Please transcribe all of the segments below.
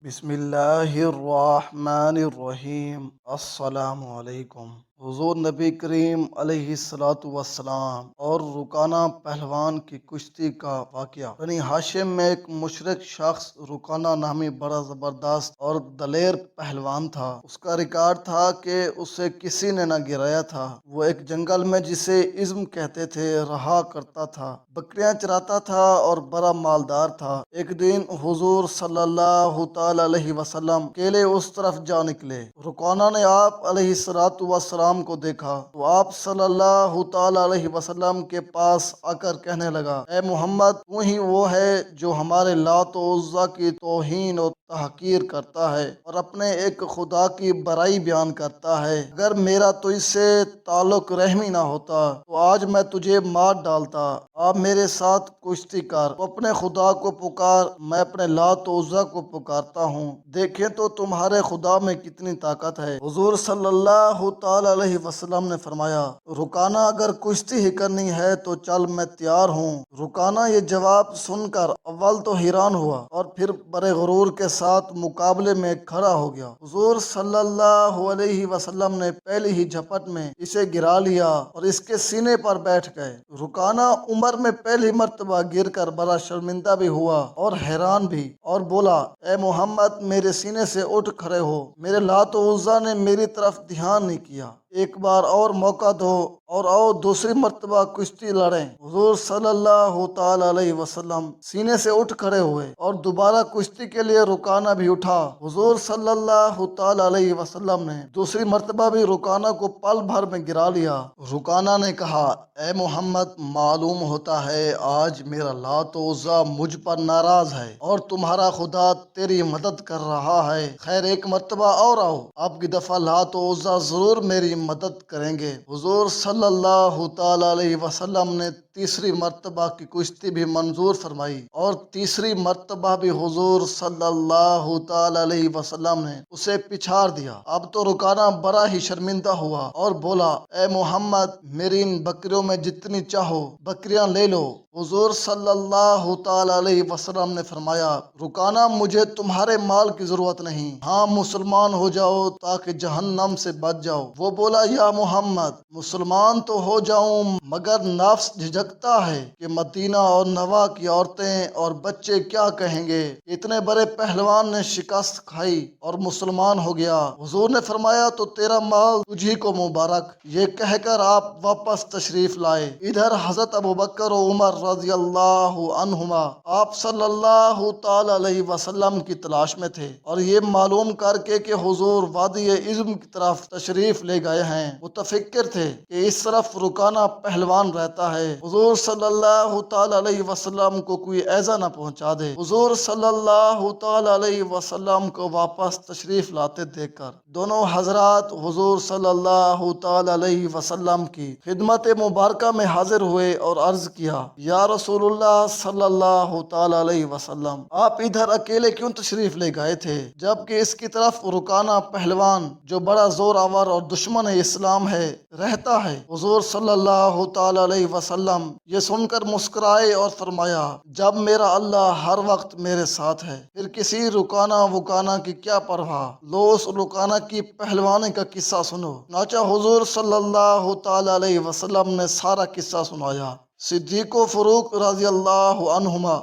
بسم اللہ الرحمن الرحیم۔ السلام علیکم۔ حضور نبی کریم علیہ الصلاۃ والسلام اور رکانہ پہلوان کی کشتی کا واقعہ۔ بنی ہاشم میں ایک مشرک شخص رکانہ نامی بڑا زبردست اور دلیر پہلوان تھا۔ اس کا ریکارڈ تھا کہ اسے کسی نے نہ گرایا تھا۔ وہ ایک جنگل میں جسے عزم کہتے تھے رہا کرتا تھا، بکریاں چراتا تھا اور بڑا مالدار تھا۔ ایک دن حضور صلی اللہ تعالی علیہ وسلم اکیلے اس طرف جا نکلے۔ رکانہ نے آپ علیہ الصلوۃ والسلام کو دیکھا تو آپ صلی اللہ تعالی علیہ وسلم کے پاس آ کر کہنے لگا، اے محمد، تو ہی وہ ہے جو ہمارے لات و عزیٰ کی توہین و تحقیر کرتا ہے اور اپنے ایک خدا کی برائی بیان کرتا ہے۔ اگر میرا تو اس سے تعلق رحمی نہ ہوتا تو آج میں تجھے مار ڈالتا۔ آپ میرے ساتھ کشتی کر، تو اپنے خدا کو پکار، میں اپنے لات و عزیٰ کو پکارتا ہوں، دیکھیں تو تمہارے خدا میں کتنی طاقت ہے۔ حضور صلی اللہ تعالی علیہ وسلم نے فرمایا، رکانہ، اگر کشتی ہی کرنی ہے تو چل، میں تیار ہوں۔ رکانہ یہ جواب سن کر اول تو حیران ہوا اور پھر بڑے غرور کے ساتھ مقابلے میں کھڑا ہو گیا۔ حضور صلی اللہ علیہ وسلم نے پہلی ہی جھپٹ میں اسے گرا لیا اور اس کے سینے پر بیٹھ گئے۔ رکانہ عمر میں پہلی مرتبہ گر کر بڑا شرمندہ بھی ہوا اور حیران بھی، اور بولا، اے محمد، میرے سینے سے اٹھ کھڑے ہو، میرے لات و عزیٰ نے میری طرف دھیان نہیں کیا، ایک بار اور موقع دو اور آؤ دوسری مرتبہ کشتی لڑیں۔ حضور صلی اللہ تعالی علیہ وسلم سینے سے اٹھ کھڑے ہوئے اور دوبارہ کشتی کے لیے رکانہ بھی اٹھا۔ حضور صلی اللہ تعالی علیہ وسلم نے دوسری مرتبہ بھی رکانہ کو پل بھر میں گرا لیا۔ رکانہ نے کہا، اے محمد، معلوم ہوتا ہے آج میرا لات و عزیٰ مجھ پر ناراض ہے اور تمہارا خدا تیری مدد کر رہا ہے، خیر ایک مرتبہ اور آؤ، اب کی دفعہ لات و عزیٰ ضرور میری مدد کریں گے۔ حضور صلی اللہ تعالی علیہ وسلم نے تیسری مرتبہ کی کشتی بھی منظور فرمائی اور تیسری مرتبہ بھی حضور صلی اللہ تعالی علیہ وسلم نے اسے پچھاڑ دیا۔ اب تو رکانہ بڑا ہی شرمندہ ہوا اور بولا، اے محمد، میری ان بکریوں میں جتنی چاہو بکریاں لے لو۔ حضور صلی اللہ تعالی علیہ وسلم نے فرمایا، رکانہ، مجھے تمہارے مال کی ضرورت نہیں، ہاں مسلمان ہو جاؤ تاکہ جہنم سے بچ جاؤ۔ وہ بولا، یا محمد، مسلمان تو ہو جاؤں مگر نفس جھجکتا ہے کہ مدینہ اور نواح کی عورتیں اور بچے کیا کہیں گے، اتنے بڑے پہلوان نے شکست کھائی اور مسلمان ہو گیا۔ حضور نے فرمایا، تو تیرا مال تجھی کو مبارک۔ یہ کہہ کر آپ واپس تشریف لائے۔ ادھر حضرت ابوبکر و عمر رضی اللہ عنہما آپ صلی اللہ تعالی علیہ وسلم کی تلاش میں تھے اور یہ معلوم کر کے کہ حضور وادی عزم کی طرف تشریف لے گئے ہیں متفکر تھے کہ اس طرف رکانہ پہلوان رہتا ہے، حضور صلی اللہ تعالی علیہ وسلم کو کوئی ایذا نہ پہنچا دے۔ حضور صلی اللہ تعالی علیہ وسلم کو واپس تشریف لاتے دیکھ کر دونوں حضرات حضور صلی اللہ تعالی علیہ وسلم کی خدمت مبارکہ میں حاضر ہوئے اور عرض کیا، یا رسول اللہ صلی اللہ تعالی علیہ وسلم، آپ ادھر اکیلے کیوں تشریف لے گئے تھے جبکہ اس کی طرف رکانہ پہلوان جو بڑا زور آور اور دشمن اسلام ہے رہتا ہے؟ حضور صلی اللہ تعالی علیہ وسلم یہ سن کر مسکرائے اور فرمایا، جب میرا اللہ ہر وقت میرے ساتھ ہے پھر کسی رکانہ وکانہ کی کیا پرواہ، لو اس رکانہ کی پہلوانی کا قصہ سنو۔ چنانچہ حضور صلی اللہ تعالی علیہ وسلم نے سارا قصہ سنایا۔ صدیق و فاروق رضی اللہ عنہما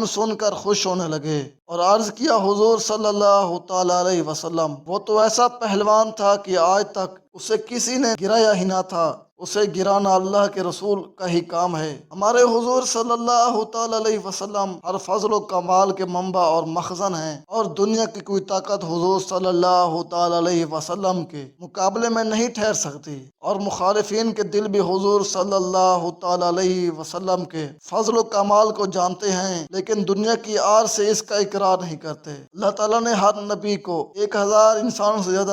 سن کر خوش ہونے لگے اور عرض کیا، حضور صلی اللہ تعالی علیہ وسلم، وہ تو ایسا پہلوان تھا کہ آج تک اسے کسی نے گرایا ہی نہ تھا، اسے گرانا اللہ کے رسول کا ہی کام ہے۔ ہمارے حضور صلی اللہ تعالی علیہ وسلم ہر فضل و کمال کے منبع اور مخزن ہیں اور دنیا کی کوئی طاقت حضور صلی اللہ تعالی علیہ وسلم کے مقابلے میں نہیں ٹھہر سکتی، اور مخالفین کے دل بھی حضور صلی اللہ تعالی علیہ وسلم کے فضل و کمال کو جانتے ہیں لیکن دنیا کی آر سے اس کا اقرار نہیں کرتے۔ اللہ تعالیٰ نے ہر نبی کو 1000 انسانوں سے زیادہ